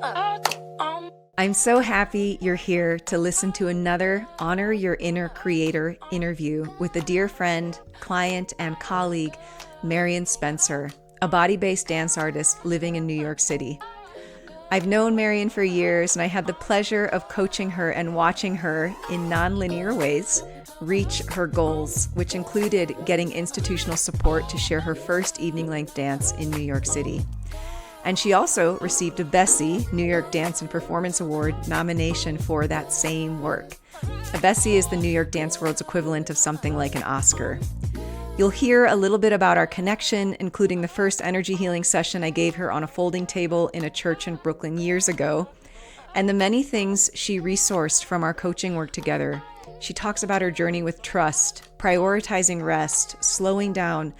I'm so happy you're here to listen to another Honor Your Inner Creator interview with a dear friend, client, and colleague, Marion Spencer, a body-based dance artist living in New York City. I've known Marion for years, and I had the pleasure of coaching her and watching her in non-linear ways reach her goals, which included getting institutional support to share her first evening-length dance in New York City. And she also received a Bessie New York Dance and Performance Award nomination for that same work. A Bessie is the New York dance world's equivalent of something like an Oscar. You'll hear a little bit about our connection, including the first energy healing session I gave her on a folding table in a church in Brooklyn years ago, and the many things she resourced from our coaching work together. She talks about her journey with trust, prioritizing rest, slowing down,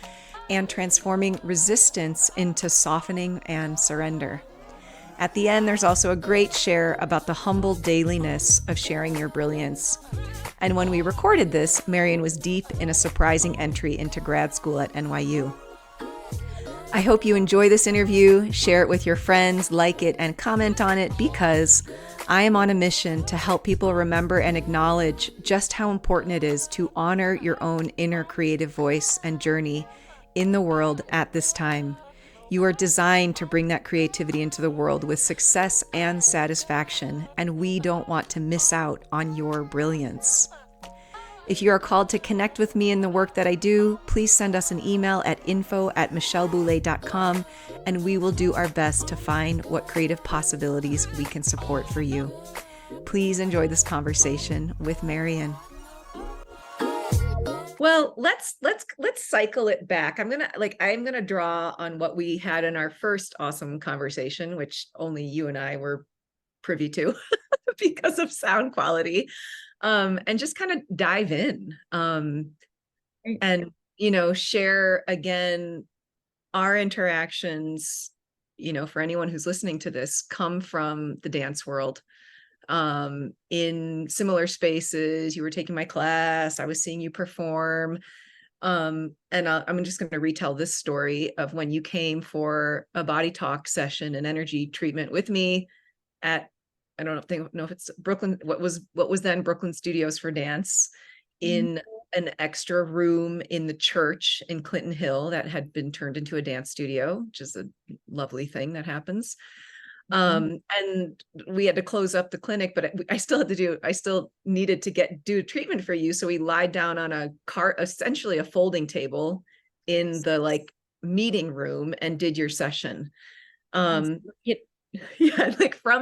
and transforming resistance into softening and surrender. At the end, there's also a great share about the humble dailiness of sharing your brilliance. And when we recorded this, Marion was deep in a surprising entry into grad school at NYU. I hope you enjoy this interview, share it with your friends, like it, and comment on it, because I am on a mission to help people remember and acknowledge just how important it is to honor your own inner creative voice and journey in the world at this time. You are designed to bring that creativity into the world with success and satisfaction, and we don't want to miss out on your brilliance. If you are called to connect with me in the work that I do, please send us an email at info@michelleboulay.com, and we will do our best to find what creative possibilities we can support for you. Please enjoy this conversation with Marion. Well, let's cycle it back. I'm gonna draw on what we had in our first awesome conversation, which only you and I were privy to because of sound quality, and just kind of dive in, and share again our interactions. For anyone who's listening to this, come from the dance world. In similar spaces, you were taking my class, I was seeing you perform. And I'm just going to retell this story of when you came for a body talk session and energy treatment with me at, I don't know if it's Brooklyn, what was then Brooklyn Studios for Dance, in an extra room in the church in Clinton Hill that had been turned into a dance studio, which is a lovely thing that happens. And we had to close up the clinic, but I still needed to do a treatment for you. So we lied down on a cart, essentially a folding table in the meeting room, and did your session. From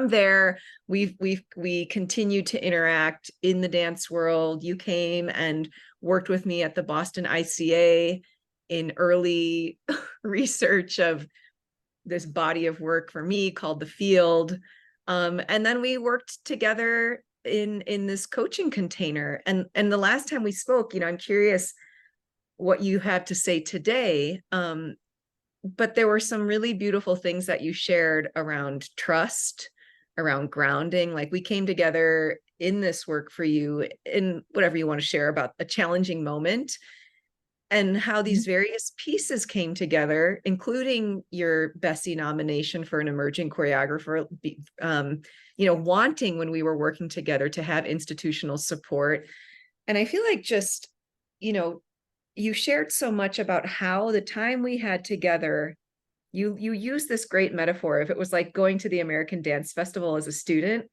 there, we continued to interact in the dance world. You came and worked with me at the Boston ICA in early research of this body of work for me called The Field. And then we worked together in this coaching container. And the last time we spoke, I'm curious what you have to say today. But there were some really beautiful things that you shared around trust, around grounding. We came together in this work for you in whatever you want to share about a challenging moment, and how these various pieces came together, including your Bessie nomination for an emerging choreographer, wanting, when we were working together, to have institutional support. And I feel like you shared so much about how the time we had together, you used this great metaphor. If it was like going to the American Dance Festival as a student,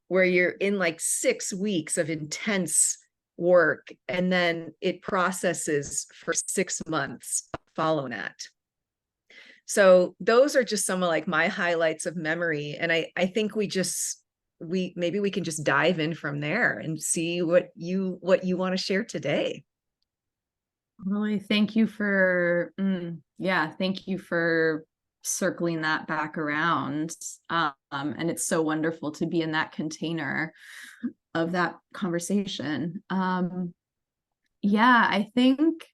where you're in 6 weeks of intense work, and then it processes for 6 months following that. So those are just some of my highlights of memory. And I think maybe we can just dive in from there and see what you want to share today. Really, thank you for, thank you for circling that back around. And it's so wonderful to be in that container of that conversation. I think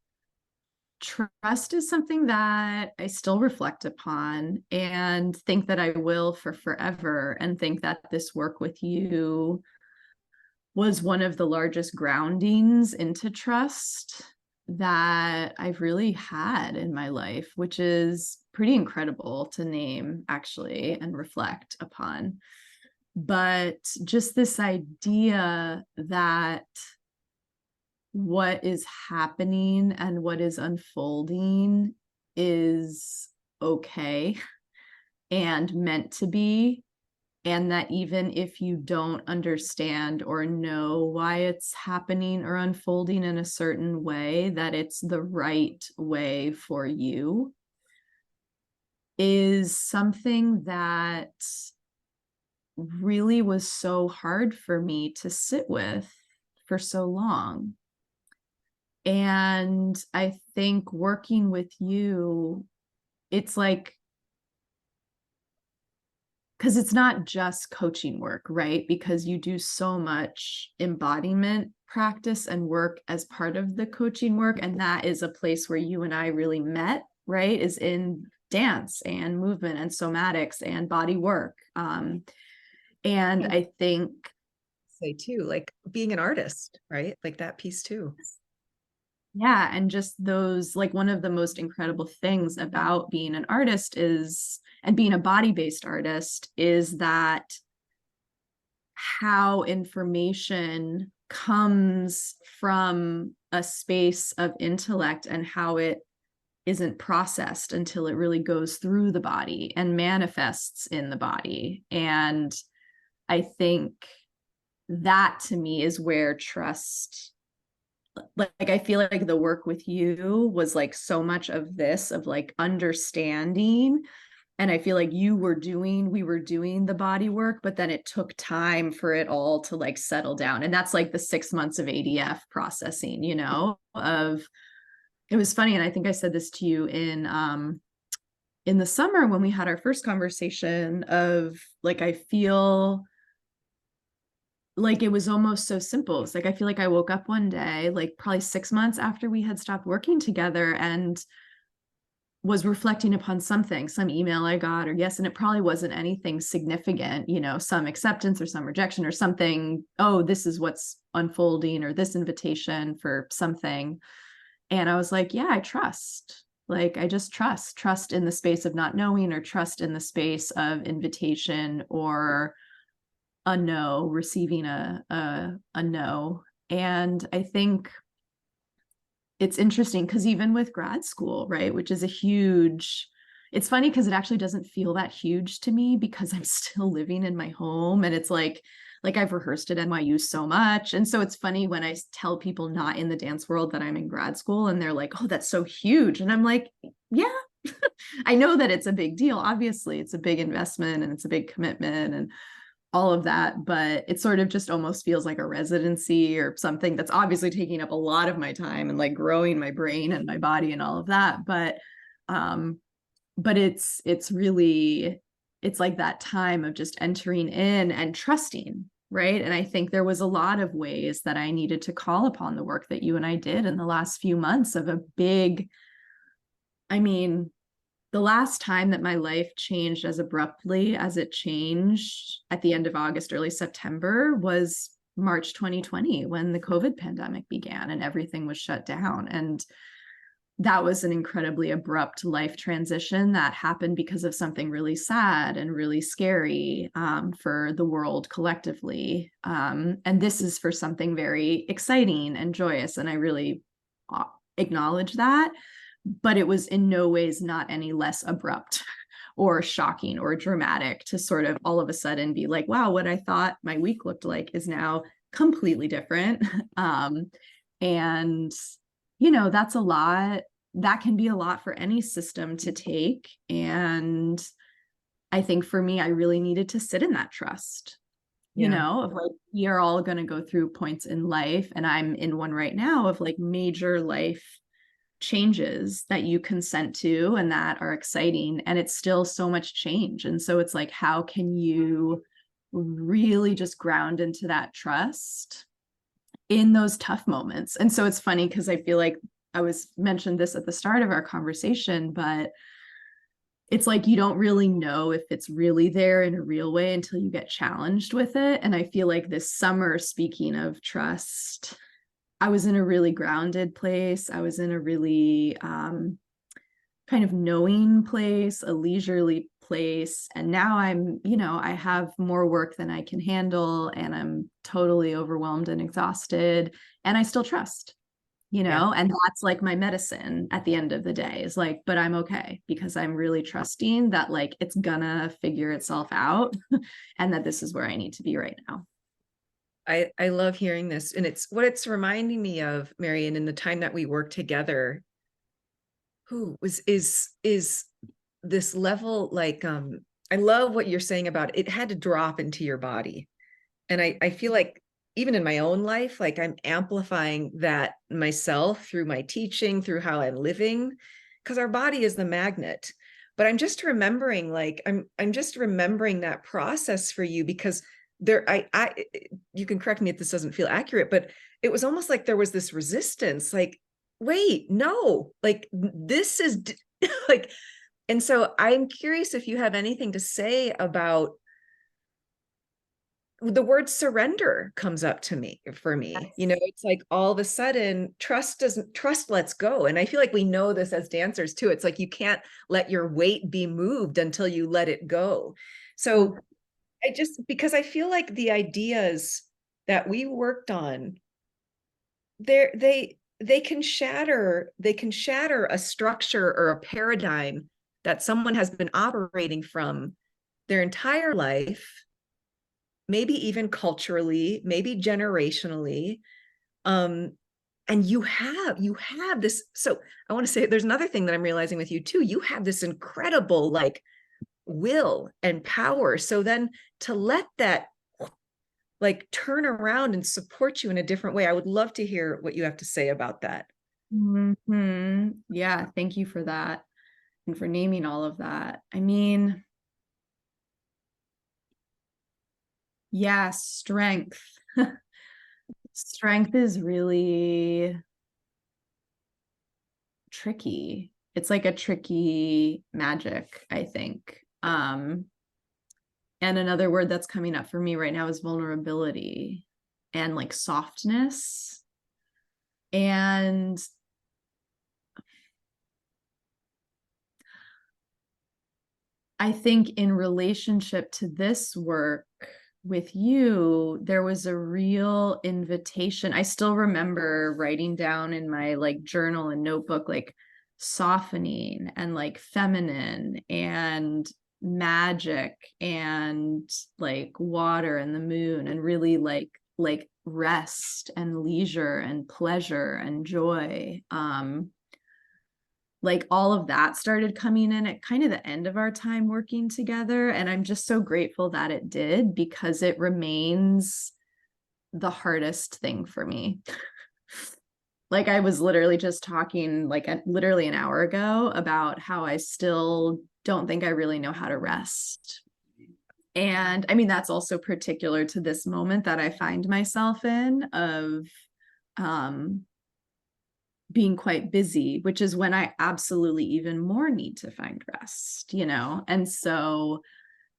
trust is something that I still reflect upon, and think that I will for forever, and think that this work with you was one of the largest groundings into trust that I've really had in my life, which is pretty incredible to name actually and reflect upon. But just this idea that what is happening and what is unfolding is okay and meant to be, and that even if you don't understand or know why it's happening or unfolding in a certain way, that it's the right way for you, is something that really was so hard for me to sit with for so long. And I think working with you, it's like, because it's not just coaching work, right? Because you do so much embodiment practice and work as part of the coaching work. And that is a place where you and I really met, right? Is in dance and movement and somatics and body work. And I think say too, like being an artist, right? Like that piece too. yeah, and just those, like, one of the most incredible things about being an artist is, and being a body-based artist, is that how information comes from a space of intellect and how it isn't processed until it really goes through the body and manifests in the body. And I think that to me is where trust, like I feel like the work with you was like so much of this, of like understanding. And I feel like we were doing the body work, but then it took time for it all to like settle down. And that's like the 6 months of ADF processing, of, it was funny. And I think I said this to you in the summer when we had our first conversation, of like, I feel like it was almost so simple. It's like, I feel like I woke up one day, like probably 6 months after we had stopped working together, and was reflecting upon something, some email I got, or yes, and it probably wasn't anything significant, some acceptance or some rejection or something. Oh, this is what's unfolding, or this invitation for something. And I was like, yeah, I trust. Like, I just trust in the space of not knowing, or trust in the space of invitation, or a no, receiving a no. And I think it's interesting because even with grad school, right, which is it's funny because it actually doesn't feel that huge to me because I'm still living in my home, and it's like I've rehearsed at NYU so much. And so it's funny when I tell people not in the dance world that I'm in grad school, and they're like, oh, that's so huge. And I'm like, yeah, I know that it's a big deal. Obviously, it's a big investment and it's a big commitment and all of that, but it sort of just almost feels like a residency or something that's obviously taking up a lot of my time and like growing my brain and my body and all of that. But it's really, it's like that time of just entering in and trusting, right? And I think there was a lot of ways that I needed to call upon the work that you and I did in the last few months, of a big, I mean, the last time that my life changed as abruptly as it changed at the end of August, early September, was March 2020, when the COVID pandemic began and everything was shut down. And that was an incredibly abrupt life transition that happened because of something really sad and really scary, for the world collectively. And this is for something very exciting and joyous. And I really acknowledge that. But it was in no ways not any less abrupt or shocking or dramatic to sort of all of a sudden be like, wow, what I thought my week looked like is now completely different. And, that's a lot. That can be a lot for any system to take. And I think for me, I really needed to sit in that trust, of like, we are all going to go through points in life. And I'm in one right now of like major life changes that you consent to and that are exciting, and it's still so much change. And so it's like, how can you really just ground into that trust in those tough moments? And so it's funny because I feel like I was mentioned this at the start of our conversation, but it's like you don't really know if it's really there in a real way until you get challenged with it. And I feel like this summer, speaking of trust, I was in a really grounded place. I was in a really kind of knowing place, a leisurely place. And now I'm, I have more work than I can handle, and I'm totally overwhelmed and exhausted. And I still trust, Yeah. and that's like my medicine at the end of the day, is like, but I'm okay because I'm really trusting that like it's gonna figure itself out and that this is where I need to be right now. I love hearing this. And it's what it's reminding me of, Marion, in the time that we worked together, who was is this level, like I love what you're saying about it had to drop into your body. And I feel like even in my own life, like I'm amplifying that myself through my teaching, through how I'm living, because our body is the magnet. But I'm just remembering, like I'm just remembering that process for you, because there I you can correct me if this doesn't feel accurate, but it was almost like there was this resistance, like, wait, no, like this is like, and so I'm curious if you have anything to say about the word surrender comes up to me for me. It's like all of a sudden trust lets go. And I feel like we know this as dancers too. It's like you can't let your weight be moved until you let it go. So I just, because I feel like the ideas that we worked on, they can shatter a structure or a paradigm that someone has been operating from their entire life, maybe even culturally, maybe generationally. um and you have this. So I want to say there's another thing that I'm realizing with you too. You have this incredible like will and power, so then to let that like turn around and support you in a different way. I would love to hear what you have to say about that. Yeah, thank you for that and for naming all of that. I mean, yeah, strength. Strength is really tricky. It's like a tricky magic, I think. And another word that's coming up for me right now is vulnerability and like softness. And I think in relationship to this work with you, there was a real invitation. I still remember writing down in my like journal and notebook, like softening and like feminine and magic and like water and the moon, and really like rest and leisure and pleasure and joy. Like all of that started coming in at kind of the end of our time working together. And I'm just so grateful that it did, because it remains the hardest thing for me. Like I was literally just talking like literally an hour ago about how I still don't think I really know how to rest. And I mean, that's also particular to this moment that I find myself in, of um being quite busy, which is when I absolutely even more need to find rest, And so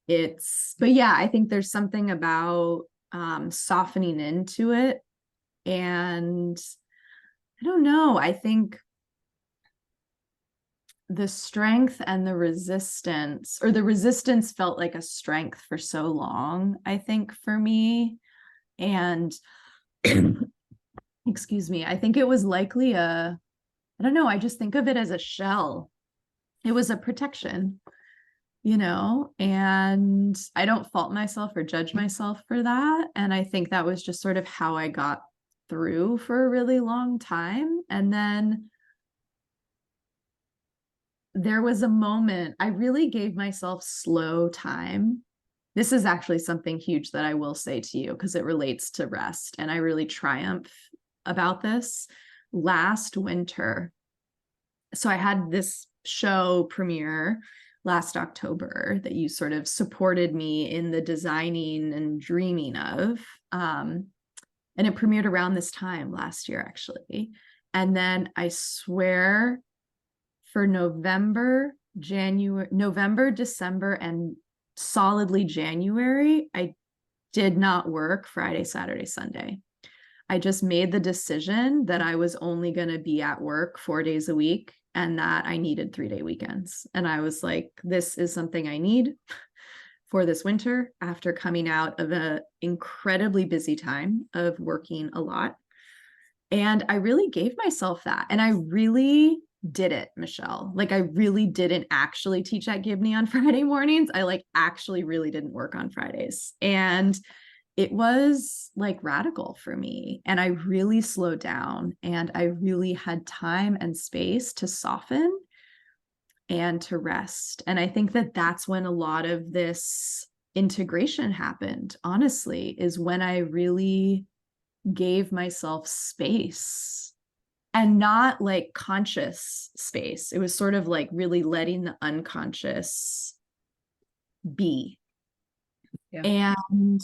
but yeah, I think there's something about softening into it. And I don't know, I think the strength and the resistance, or the resistance felt like a strength for so long, I think, for me. And excuse me, I think it was likely I don't know, I just think of it as a shell. It was a protection, and I don't fault myself or judge myself for that. And I think that was just sort of how I got through for a really long time. And then there was a moment I really gave myself slow time. This is actually something huge that I will say to you, because it relates to rest. And I really triumph about this. Last winter, so I had this show premiere last October that you sort of supported me in the designing and dreaming of. And it premiered around this time last year, actually. And then I swear for November, December, and solidly January, I did not work Friday, Saturday, Sunday. I just made the decision that I was only going to be at work 4 days a week and that I needed 3-day weekends. And I was like, this is something I need for this winter after coming out of an incredibly busy time of working a lot. And I really gave myself that. And I really did it, Michelle. Like, I really didn't actually teach at Gibney on Friday mornings. I like actually really didn't work on Fridays. And it was like radical for me. And I really slowed down and I really had time and space to soften and to rest. And I think that that's when a lot of this integration happened, honestly, is when I really gave myself space, and not like conscious space. It was sort of like really letting the unconscious be. Yeah. And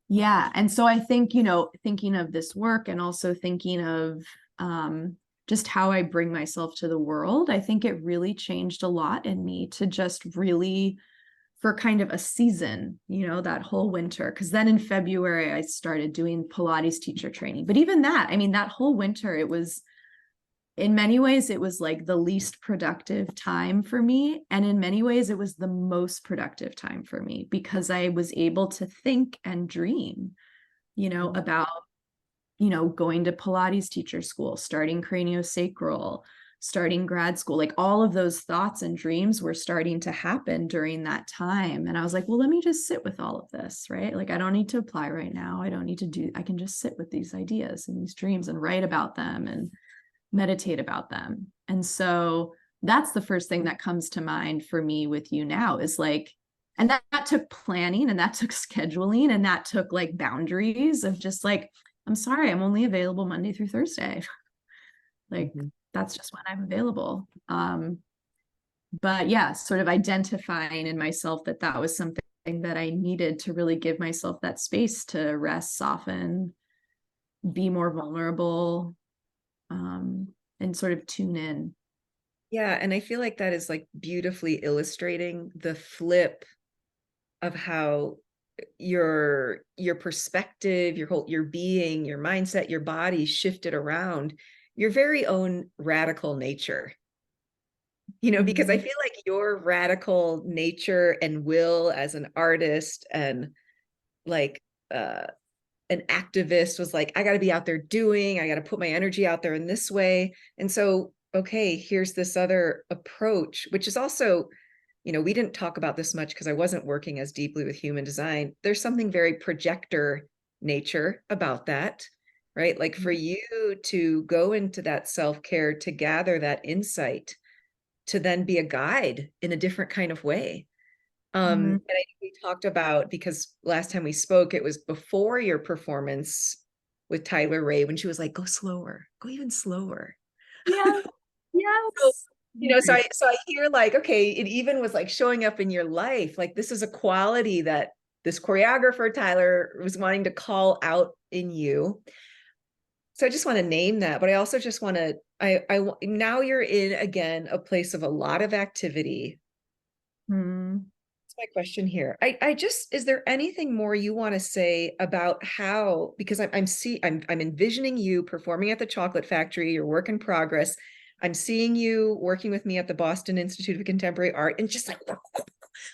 yeah. And so I think, you know, thinking of this work and also thinking of just how I bring myself to the world, I think it really changed a lot in me to just really, for kind of a season, you know, that whole winter. Because then in February, I started doing Pilates teacher training. But even that, I mean, that whole winter, it was, in many ways, it was like the least productive time for me. And in many ways, it was the most productive time for me because I was able to think and dream, you know, about, you know, going to Pilates teacher school, starting craniosacral, starting grad school. Like all of those thoughts and dreams were starting to happen during that time. And I was like, well, let me just sit with all of this, right? Like, I don't need to apply right now. I don't need to do, I can just sit with these ideas and these dreams and write about them and meditate about them. And so that's the first thing that comes to mind for me with you now is like, and that took planning and that took scheduling and that took like boundaries of just like, I'm sorry, I'm only available Monday through Thursday. Like, that's just when I'm available. But yeah, sort of identifying in myself that that was something that I needed to really give myself that space to rest, soften, be more vulnerable, and sort of tune in. Yeah, and I feel like that is like beautifully illustrating the flip of how your perspective, your being, your mindset, your body shifted around your very own radical nature. You know, because I feel like your radical nature and will as an artist and like an activist was like, I got to be out there doing, I got to put my energy out there in this way. And so, okay, here's this other approach, which is also, you know, we didn't talk about this much because I wasn't working as deeply with human design. There's something very projector nature about that, right? Like for you to go into that self-care, to gather that insight, to then be a guide in a different kind of way. And I think we talked about, because last time we spoke, it was before your performance with Tyler Ray when she was like, go slower, go even slower. Yeah. So, Yes. you know, so I hear like, okay, it even was like showing up in your life. Like this is a quality that this choreographer, Tyler, was wanting to call out in you. So I just want to name that, but I also just want to, now you're in again, a place of a lot of activity. My question here. I just, is there anything more you want to say about how, because I'm envisioning you performing at the Chocolate Factory, your work in progress. I'm seeing you working with me at the Boston Institute of Contemporary Art and just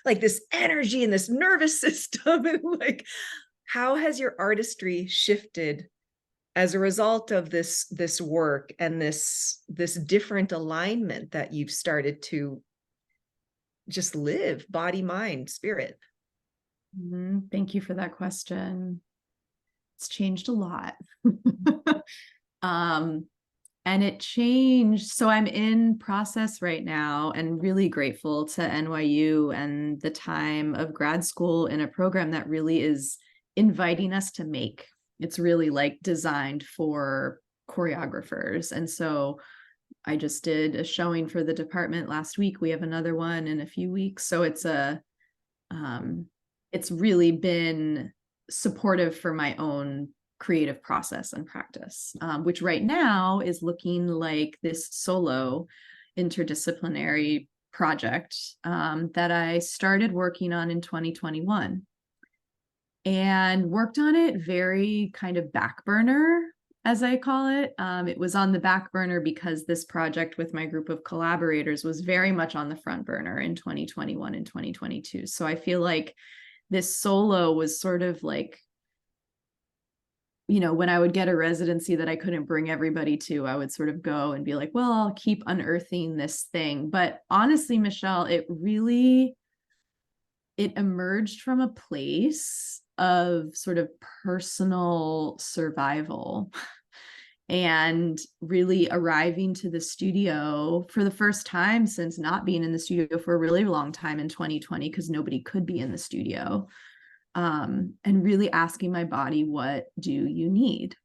like this energy and this nervous system. And like, how has your artistry shifted as a result of this work and this different alignment that you've started to just live, body, mind, spirit? Thank you for that question. It's changed a lot. And it changed. So I'm in process right now and really grateful to NYU and the time of grad school in a program that really is inviting us to make. It's really like designed for choreographers. And so I just did a showing for the department last week. We have another one in a few weeks. So it's really been supportive for my own creative process and practice, which right now is looking like this solo interdisciplinary project that I started working on in 2021. and worked on it very kind of back burner, as I call it. It was on the back burner because this project with my group of collaborators was very much on the front burner in 2021 and 2022. So I feel like this solo was sort of like, when I would get a residency that I couldn't bring everybody to, I would sort of go and be like, well, I'll keep unearthing this thing. But honestly, Michelle, it emerged from a place of sort of personal survival and really arriving to the studio for the first time since not being in the studio for a really long time in 2020, because nobody could be in the studio, and really asking my body, what do you need?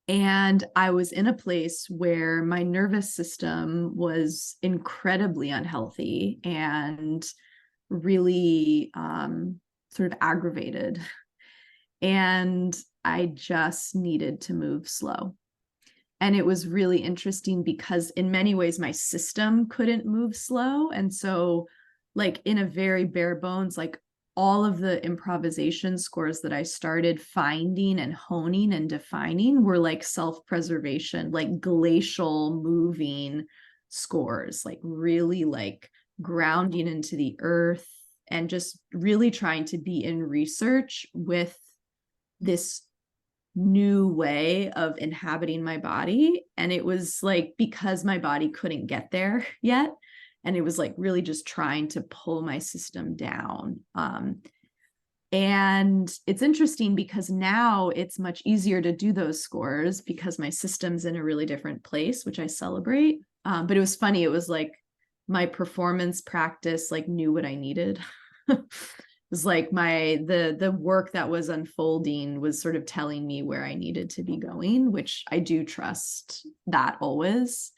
And I was in a place where my nervous system was incredibly unhealthy and really sort of aggravated. And I just needed to move slow. And it was really interesting because in many ways my system couldn't move slow. And so, like, in a very bare bones, like, all of the improvisation scores that I started finding and honing and defining were like self-preservation, like glacial moving scores, like really like grounding into the earth and just really trying to be in research with this new way of inhabiting my body. And it was like, because my body couldn't get there yet, and it was like really just trying to pull my system down. And it's interesting because now it's much easier to do those scores because my system's in a really different place, which I celebrate. But it was funny. It was like my performance practice like knew what I needed. It was like the work that was unfolding was sort of telling me where I needed to be going, which I do trust that always.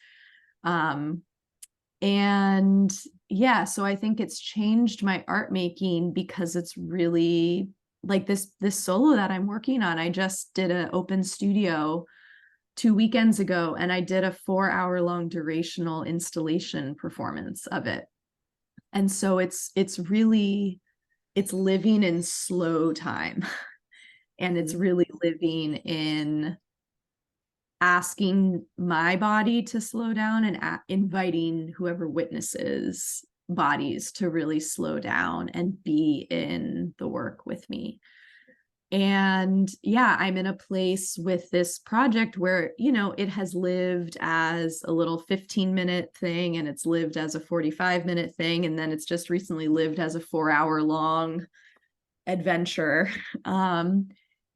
And yeah, so I think it's changed my art making because it's really like this solo that I'm working on. I just did an open studio 2 weekends ago, and I did a 4-hour long durational installation performance of it. And so it's living in slow time. And it's really living in asking my body to slow down and inviting whoever witnesses bodies to really slow down and be in the work with me. And yeah, I'm in a place with this project where, it has lived as a little 15-minute thing, and it's lived as a 45-minute thing, and then it's just recently lived as a 4-hour long adventure.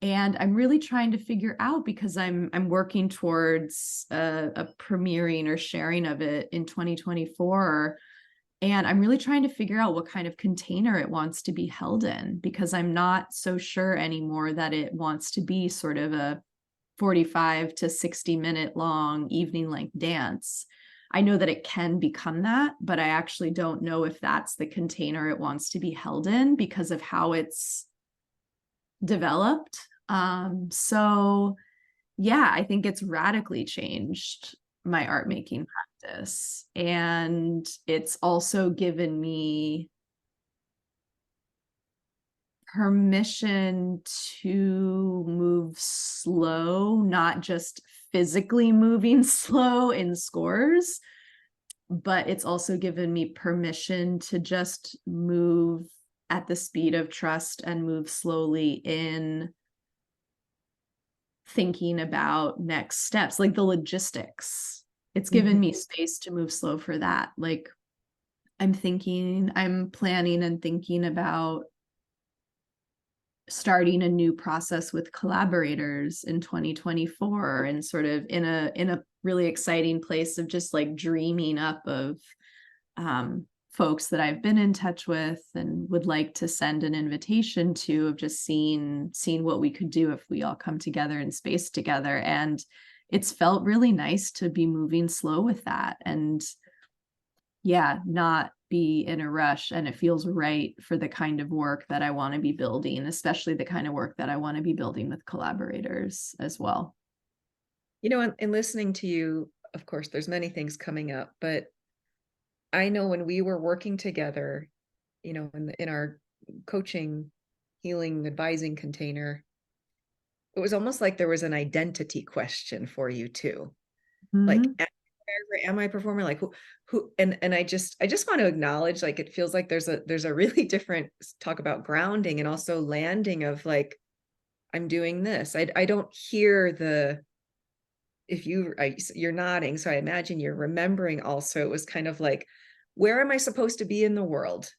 And I'm really trying to figure out, because I'm working towards a premiering or sharing of it in 2024. And I'm really trying to figure out what kind of container it wants to be held in, because I'm not so sure anymore that it wants to be sort of a 45 to 60-minute long evening length dance. I know that it can become that, but I actually don't know if that's the container it wants to be held in because of how it's developed. So yeah, I think it's radically changed my art making practice. And it's also given me permission to move slow, not just physically moving slow in scores, but it's also given me permission to just move at the speed of trust and move slowly in thinking about next steps, like the logistics. It's given me space to move slow for that. Like, I'm planning and thinking about starting a new process with collaborators in 2024, and sort of in a really exciting place of just like dreaming up of folks that I've been in touch with and would like to send an invitation to, of just seeing what we could do if we all come together in space together. And it's felt really nice to be moving slow with that, and yeah, not be in a rush. And it feels right for the kind of work that I want to be building, especially the kind of work that I want to be building with collaborators as well. In listening to you, of course, there's many things coming up, but I know when we were working together, in our coaching healing advising container, it was almost like there was an identity question for you too. Like, am I a performer? Like who, and I just want to acknowledge, like, it feels like there's a really different talk about grounding and also landing of like, I'm doing this. I don't hear the, if you're nodding. So I imagine you're remembering also, it was kind of like, where am I supposed to be in the world?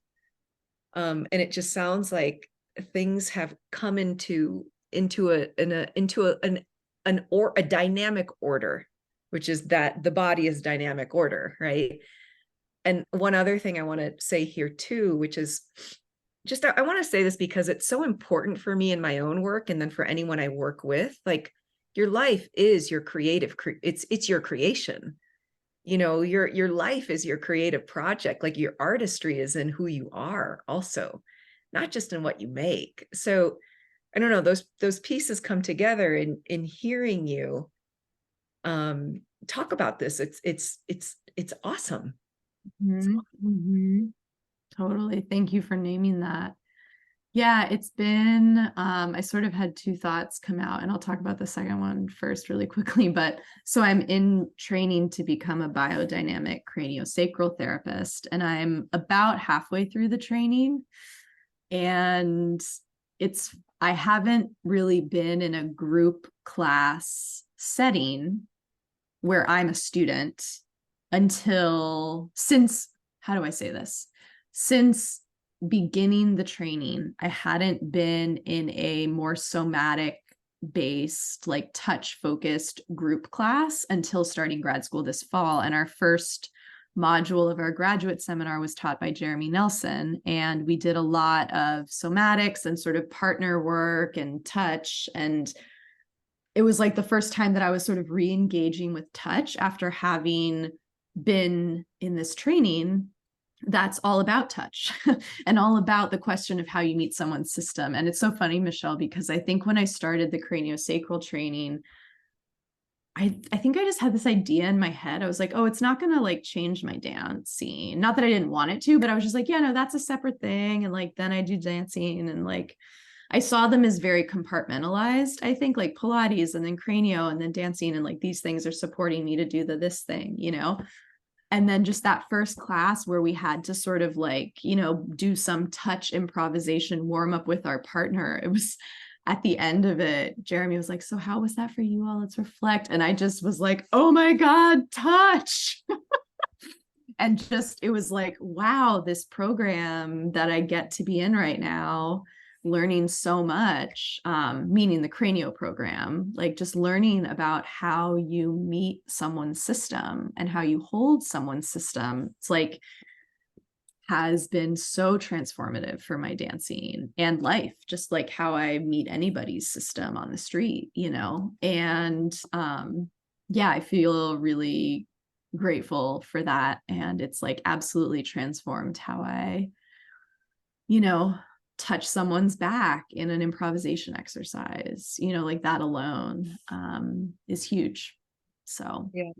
And it just sounds like things have come into a dynamic order, which is that the body is dynamic order, right? And one other thing I want to say here too, which is just, I want to say this because it's so important for me in my own work, and then for anyone I work with. Like, your life is your it's your creation. Your life is your creative project. Like, your artistry is in who you are also, not just in what you make. So I don't know, those pieces come together in hearing you talk about this. It's awesome. Totally. Thank you for naming that. Yeah, it's been, I sort of had two thoughts come out, and I'll talk about the second one first really quickly. But so I'm in training to become a biodynamic craniosacral therapist, and I'm about halfway through the training. And I haven't really been in a group class setting where I'm a student how do I say this? Since beginning the training, I hadn't been in a more somatic based, like touch focused group class until starting grad school this fall. And our first module of our graduate seminar was taught by Jeremy Nelson. And we did a lot of somatics and sort of partner work and touch. And it was like the first time that I was sort of re-engaging with touch after having been in this training that's all about touch and all about the question of how you meet someone's system. And it's so funny, Michelle, because I think when I started the craniosacral training, I think I just had this idea in my head. I was like, oh, it's not going to like change my dancing. Not that I didn't want it to, but I was just like, yeah, no, that's a separate thing. And like, then I do dancing, and like, I saw them as very compartmentalized. I think like Pilates and then cranio and then dancing, and like these things are supporting me to do this thing, And then just that first class where we had to sort of like, do some touch improvisation warm up with our partner. It was at the end of it, Jeremy was like, so how was that for you all? Let's reflect. And I just was like, oh my God, touch. And just, it was like, wow, this program that I get to be in right now, learning so much, meaning the cranio program, like just learning about how you meet someone's system and how you hold someone's system. It's like, has been so transformative for my dancing and life, just like how I meet anybody's system on the street, And yeah, I feel really grateful for that. And it's like absolutely transformed how I, touch someone's back in an improvisation exercise, like that alone is huge. So Yeah.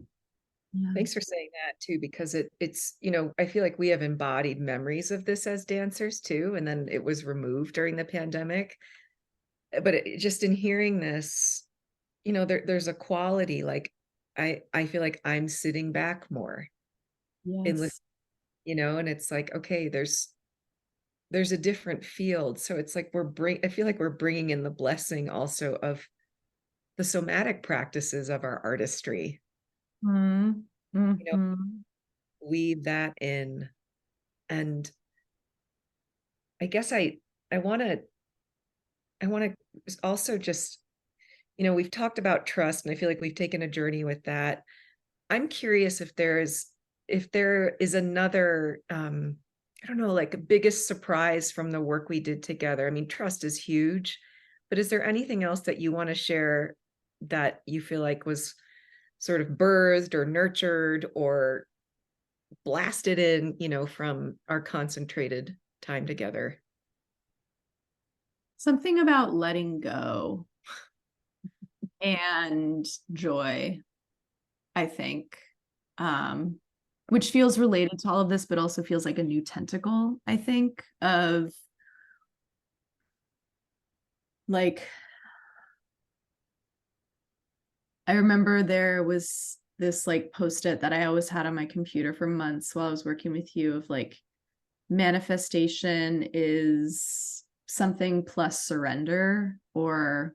yeah. Thanks for saying that too, because it's, I feel like we have embodied memories of this as dancers too. And then it was removed during the pandemic. But just in hearing this, there's a quality, like, I feel like I'm sitting back more in, Yes. and it's like, okay, there's a different field. So it's like I feel like we're bringing in the blessing also of the somatic practices of our artistry, Mm-hmm. weave that in. And I guess I want to also just, we've talked about trust, and I feel like we've taken a journey with that. I'm curious if there is another, I don't know, like a biggest surprise from the work we did together. I mean, trust is huge, but is there anything else that you want to share that you feel like was sort of birthed or nurtured or blasted in, from our concentrated time together? Something about letting go and joy, I think, which feels related to all of this, but also feels like a new tentacle, I think, of like, I remember there was this like post-it that I always had on my computer for months while I was working with you of like, manifestation is something plus surrender, or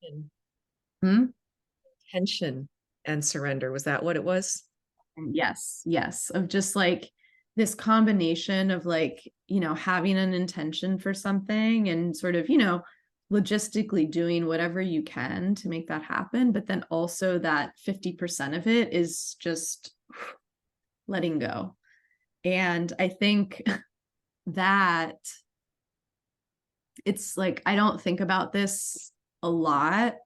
And hmm? tension and surrender. Was that what it was? Yes, yes, of just like this combination of like, having an intention for something and sort of, logistically doing whatever you can to make that happen, but then also that 50% of it is just letting go. And I think that it's like, I don't think about this a lot,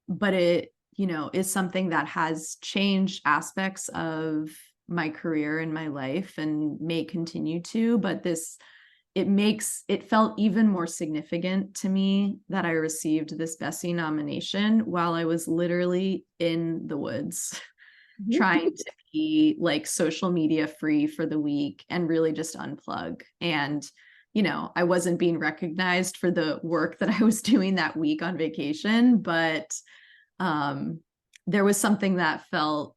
but it, is something that has changed aspects of my career and my life and may continue to. But it felt even more significant to me that I received this Bessie nomination while I was literally in the woods trying to be like social media free for the week and really just unplug. And, I wasn't being recognized for the work that I was doing that week on vacation, but there was something that felt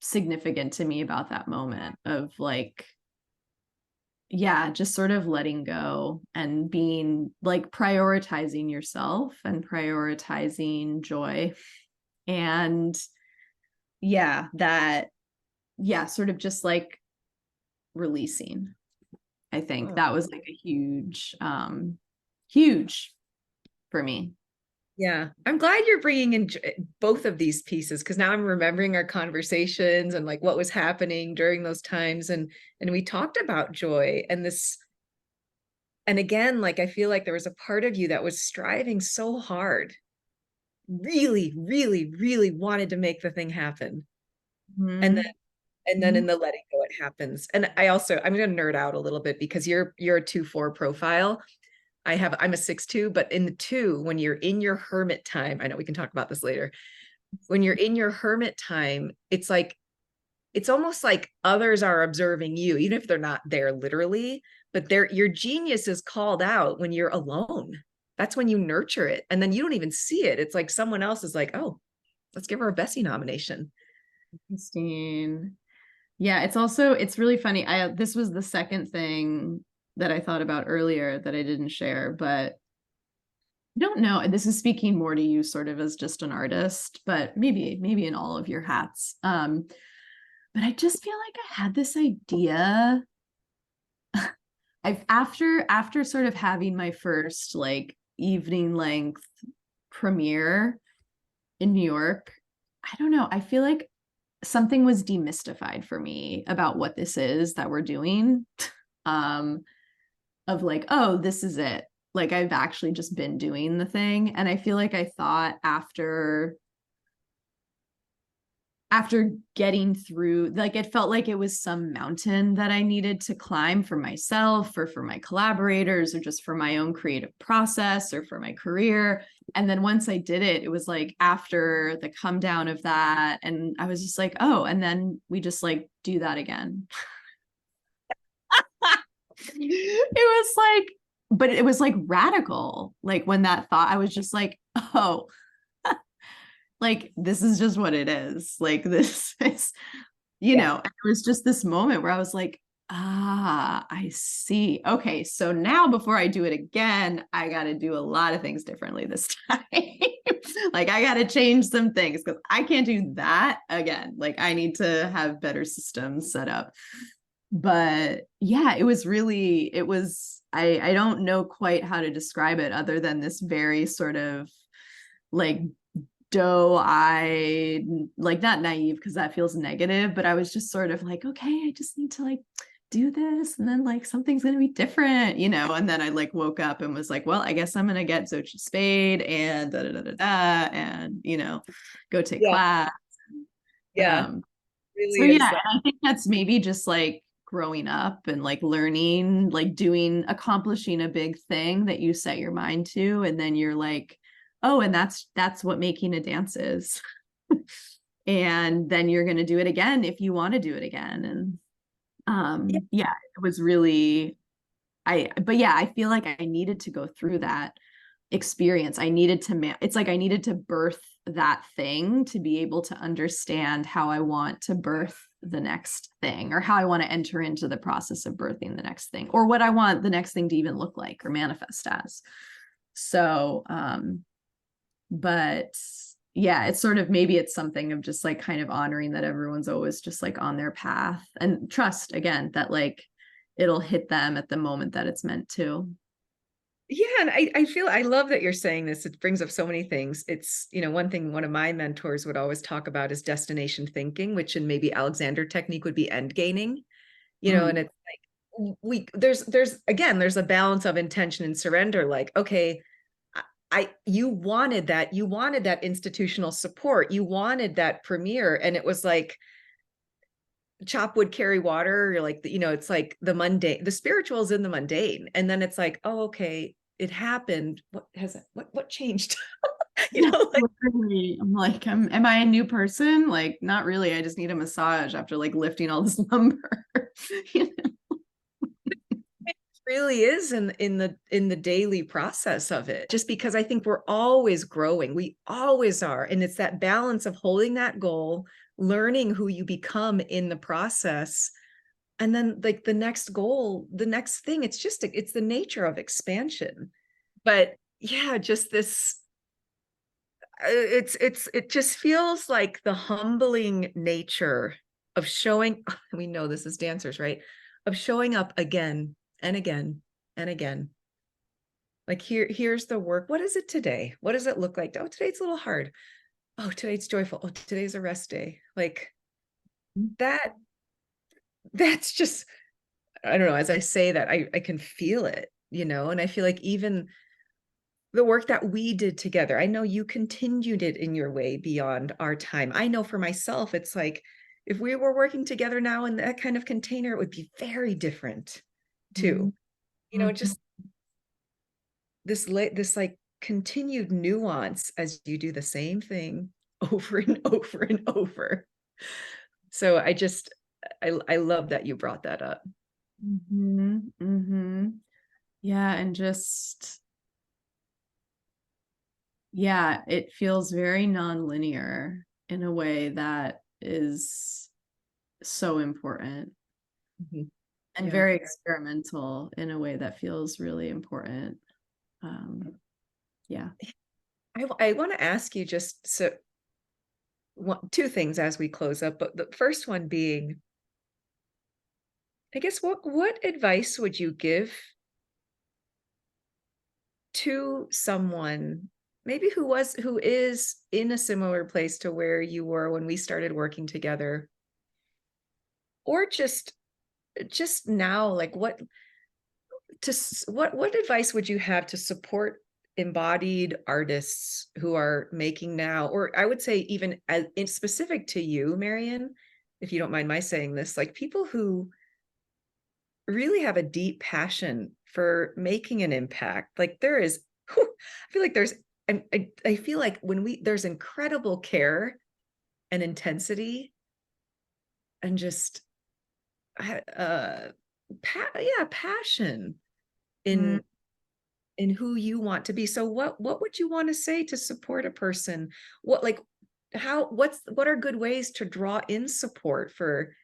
significant to me about that moment of like, yeah, just sort of letting go and being like prioritizing yourself and prioritizing joy. And yeah, sort of just like releasing. I think Oh, that was like a huge for me. yeah. I'm glad you're bringing in both of these pieces because now I'm remembering our conversations and like what was happening during those times. And we talked about joy and this. And again, like I feel like there was a part of you that was striving so hard, really, really, really wanted to make the thing happen. And Mm-hmm. then in the letting go it happens. And I'm going to nerd out a little bit because you're a 2-4 profile. I'm a 6-2, but in the 2, when you're in your hermit time, I know we can talk about this later. When you're in your hermit time, it's almost like others are observing you, even if they're not there literally, but your genius is called out when you're alone. That's when you nurture it. And then you don't even see it. It's like someone else is like, oh, let's give her a Bessie nomination. Interesting. Yeah, it's really funny. This was the second thing that I thought about earlier that I didn't share, but I don't know. This is speaking more to you sort of as just an artist, but maybe in all of your hats. But I just feel like I had this idea. After sort of having my first like evening length premiere in New York, I don't know. I feel like something was demystified for me about what this is that we're doing. Um, of like, oh, this is it. Like I've actually just been doing the thing. And I feel like I thought after getting through, like it felt like it was some mountain that I needed to climb for myself or for my collaborators or just for my own creative process or for my career. And then once I did it, it was like after the come down of that. And I was just like, oh, and then we just like do that again. It was like, but it was like radical. Like when that thought, I was just like, oh, like this is just what it is. Like this is, Yeah. it was just this moment where I was like, I see. Okay, so now before I do it again, I got to do a lot of things differently this time. Like I got to change some things because I can't do that again. Like I need to have better systems set up. But yeah, I don't know quite how to describe it other than this very sort of like doe-eyed, like not naive because that feels negative, but I was just sort of like, okay, I just need to like do this and then like something's gonna be different, and then I like woke up and was like, well, I guess I'm gonna get Xochitl Spade and da da da da da and go take Yeah. class. Yeah. So Really yeah, is. and I think that's maybe just like growing up and like learning, like accomplishing a big thing that you set your mind to, and then you're like, oh, and that's what making a dance is. And then you're going to do it again if you want to do it again. And Yeah. yeah, it was really but yeah, I feel like I needed to go through that experience. I needed to it's like I needed to birth that thing to be able to understand how I want to birth the next thing, or how I want to enter into the process of birthing the next thing, or what I want the next thing to even look like or manifest as. So but yeah, it's sort of, maybe it's something of just like kind of honoring that everyone's always just like on their path, and trust again that like it'll hit them at the moment that it's meant to. Yeah, and I feel, I love that you're saying this. It brings up so many things. It's, one thing one of my mentors would always talk about is destination thinking, which in maybe Alexander technique would be end gaining, and it's like there's again, there's a balance of intention and surrender. Like, okay, you wanted that institutional support, you wanted that premiere, and it was like chop wood, carry water. You're like, it's like the mundane, the spiritual is in the mundane. And then it's like, oh, okay, it happened. What changed? Like, I'm like, am I a new person? Like, not really. I just need a massage after like lifting all this lumber. it really is in the daily process of it, just because I think we're always growing. We always are. And it's that balance of holding that goal, learning who you become in the process, and then like the next goal, the next thing, it's the nature of expansion. But yeah, just this, it just feels like the humbling nature of showing, we know this as dancers, right? Of showing up again and again and again. Like, here's the work. What is it today? What does it look like? Oh, today it's a little hard. Oh, today it's joyful. Oh, today's a rest day. Like that, that's just, I don't know, as I say that, I can feel it, and I feel like even the work that we did together, I know you continued it in your way beyond our time. I know for myself, it's like, if we were working together now in that kind of container, it would be very different too. Just this like continued nuance as you do the same thing over and over and over. So I love that you brought that up. Yeah, and just, yeah, it feels very non-linear in a way that is so important. Mhm. And Yeah. very experimental in a way that feels really important. Yeah. I want to ask you just two things as we close up, but the first one being, I guess, what advice would you give to someone maybe who is in a similar place to where you were when we started working together, or just now, like what advice would you have to support embodied artists who are making now, or I would say even as in specific to you, Marion, if you don't mind my saying this, like people who really have a deep passion for making an impact. Like there is, I feel like I feel like there's incredible care and intensity and just, passion Mm. in who you want to be. So what would you want to say to support a person? What are good ways to draw in support for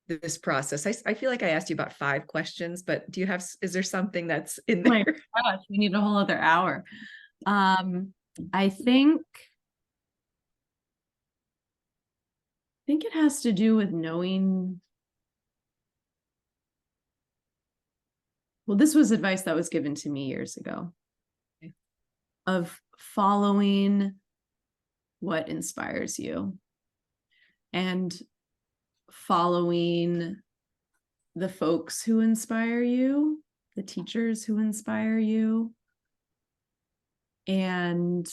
this process? I feel like I asked you about 5 questions, but is there something that's in Oh my there? gosh, we need a whole other hour. I think it has to do with knowing. Well, this was advice that was given to me years ago, Okay. of following what inspires you and following the folks who inspire you, the teachers who inspire you. And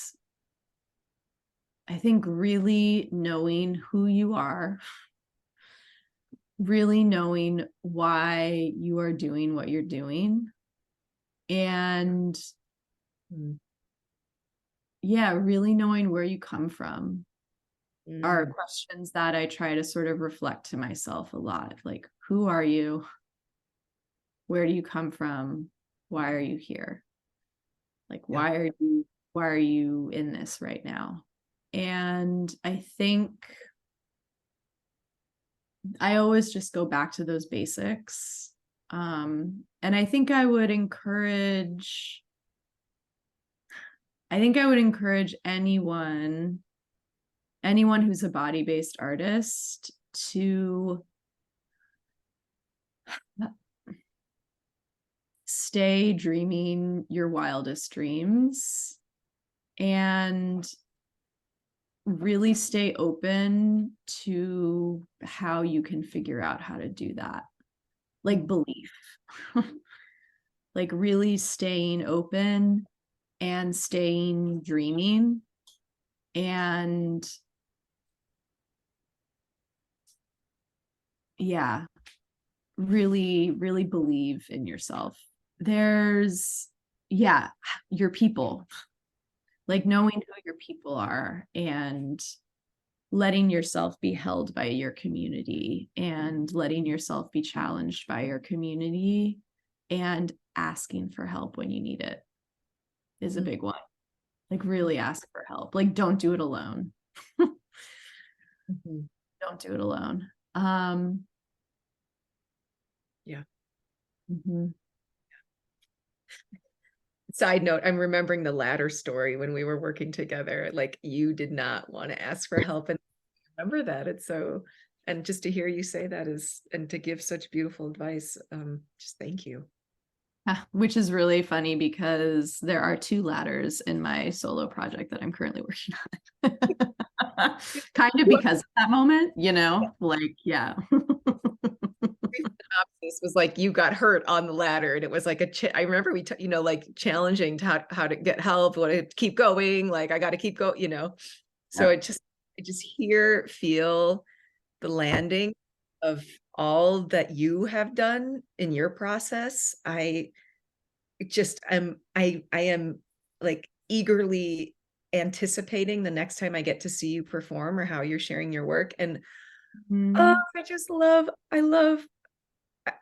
I think really knowing who you are, really knowing why you are doing what you're doing, and yeah, really knowing where you come from are Mm. questions that I try to sort of reflect to myself a lot. Like, who are you? Where do you come from? Why are you here? Like, Yeah. why are you in this right now? And I think I always just go back to those basics. And I think I would encourage anyone who's a body-based artist to stay dreaming your wildest dreams and really stay open to how you can figure out how to do that. Like belief. Like really staying open and staying dreaming and yeah, really, really believe in yourself. There's, yeah, your people, like knowing who your people are and letting yourself be held by your community and letting yourself be challenged by your community and asking for help when you need it is a big one. Like really ask for help. Like don't do it alone. Mm-hmm. Don't do it alone. Yeah. Mhm. Side note, I'm remembering the ladder story when we were working together. Like you did not want to ask for help. And I remember that. It's so, and just to hear you say that is, and to give such beautiful advice, just thank you. Which is really funny because there are two ladders in my solo project that I'm currently working on. Kind of because of that moment, like, yeah. Synopsis was like you got hurt on the ladder, and it was like I remember like challenging to how to get help, what to keep going, like I got to keep going. So Yep. I just feel the landing of all that you have done in your process. I am like eagerly anticipating the next time I get to see you perform or how you're sharing your work. And oh, Mhm.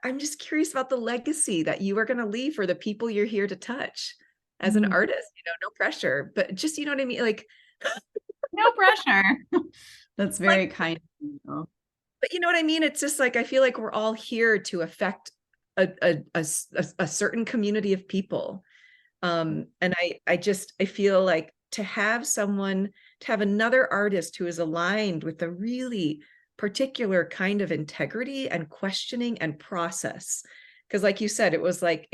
I'm just curious about the legacy that you are going to leave for the people you're here to touch as an Mhm. artist, no pressure, but just, you know what I mean? Like, No pressure. That's like, very kind of you. but you know what I mean? It's just like, I feel like we're all here to affect a certain community of people. And I feel like to have another artist who is aligned with a really particular kind of integrity and questioning and process. Because like you said, it was like,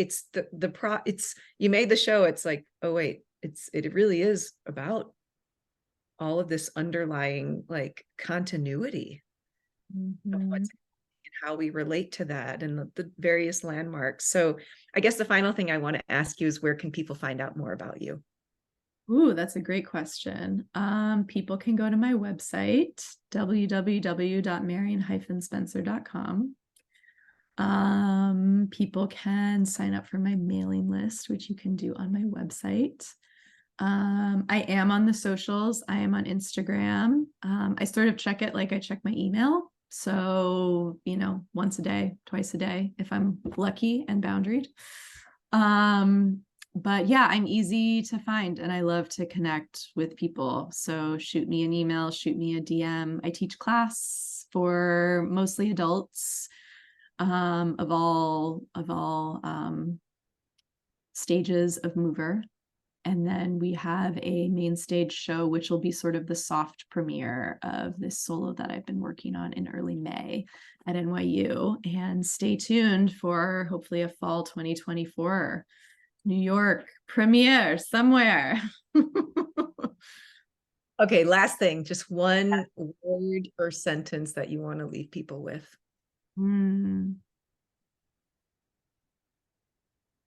you made the show. It's like, oh wait, it really is about all of this underlying like continuity of Mhm. what's how we relate to that and the various landmarks. So I guess the final thing I want to ask you is where can people find out more about you? Ooh, that's a great question. People can go to my website, www.marion-spencer.com. People can sign up for my mailing list, which you can do on my website. I am on the socials. I am on Instagram. I sort of check it like I check my email. So, once a day, twice a day, if I'm lucky and boundaried. But yeah, I'm easy to find and I love to connect with people. So shoot me an email, shoot me a DM. I teach class for mostly adults of all stages of mover. And then we have a main stage show, which will be sort of the soft premiere of this solo that I've been working on in early May at NYU. And stay tuned for hopefully a fall 2024 New York premiere somewhere. Okay, last thing, just one word or sentence that you want to leave people with.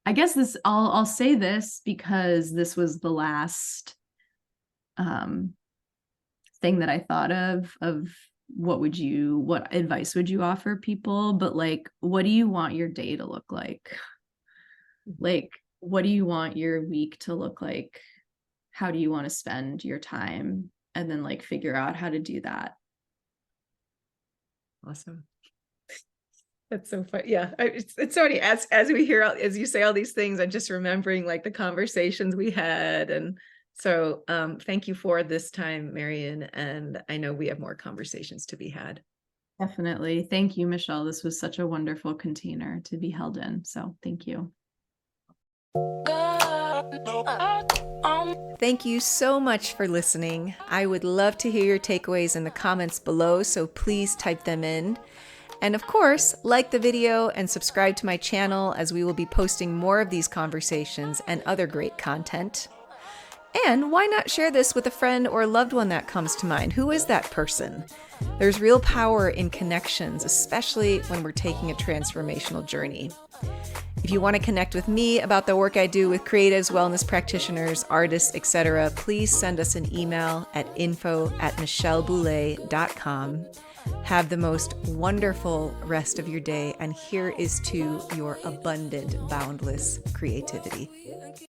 I guess I'll say this because this was the last um, thing that I thought of what advice would you offer people? But like, what do you want your day to look like? Like, what do you want your week to look like? How do you want to spend your time? And then like figure out how to do that. Awesome. That's so fun. Yeah, it's so funny as we hear as you say all these things, I'm just remembering like the conversations we had, and so thank you for this time, Marion, and I know we have more conversations to be had. Definitely. Thank you, Michelle. This was such a wonderful container to be held in. So thank you. Thank you so much for listening. I would love to hear your takeaways in the comments below, so please type them in. And of course, like the video and subscribe to my channel, as we will be posting more of these conversations and other great content. And why not share this with a friend or a loved one that comes to mind? Who is that person? There's real power in connections, especially when we're taking a transformational journey. If you want to connect with me about the work I do with creatives, wellness practitioners, artists, etc., please send us an email at info@michelleboulet.com. Have the most wonderful rest of your day, and here is to your abundant, boundless creativity.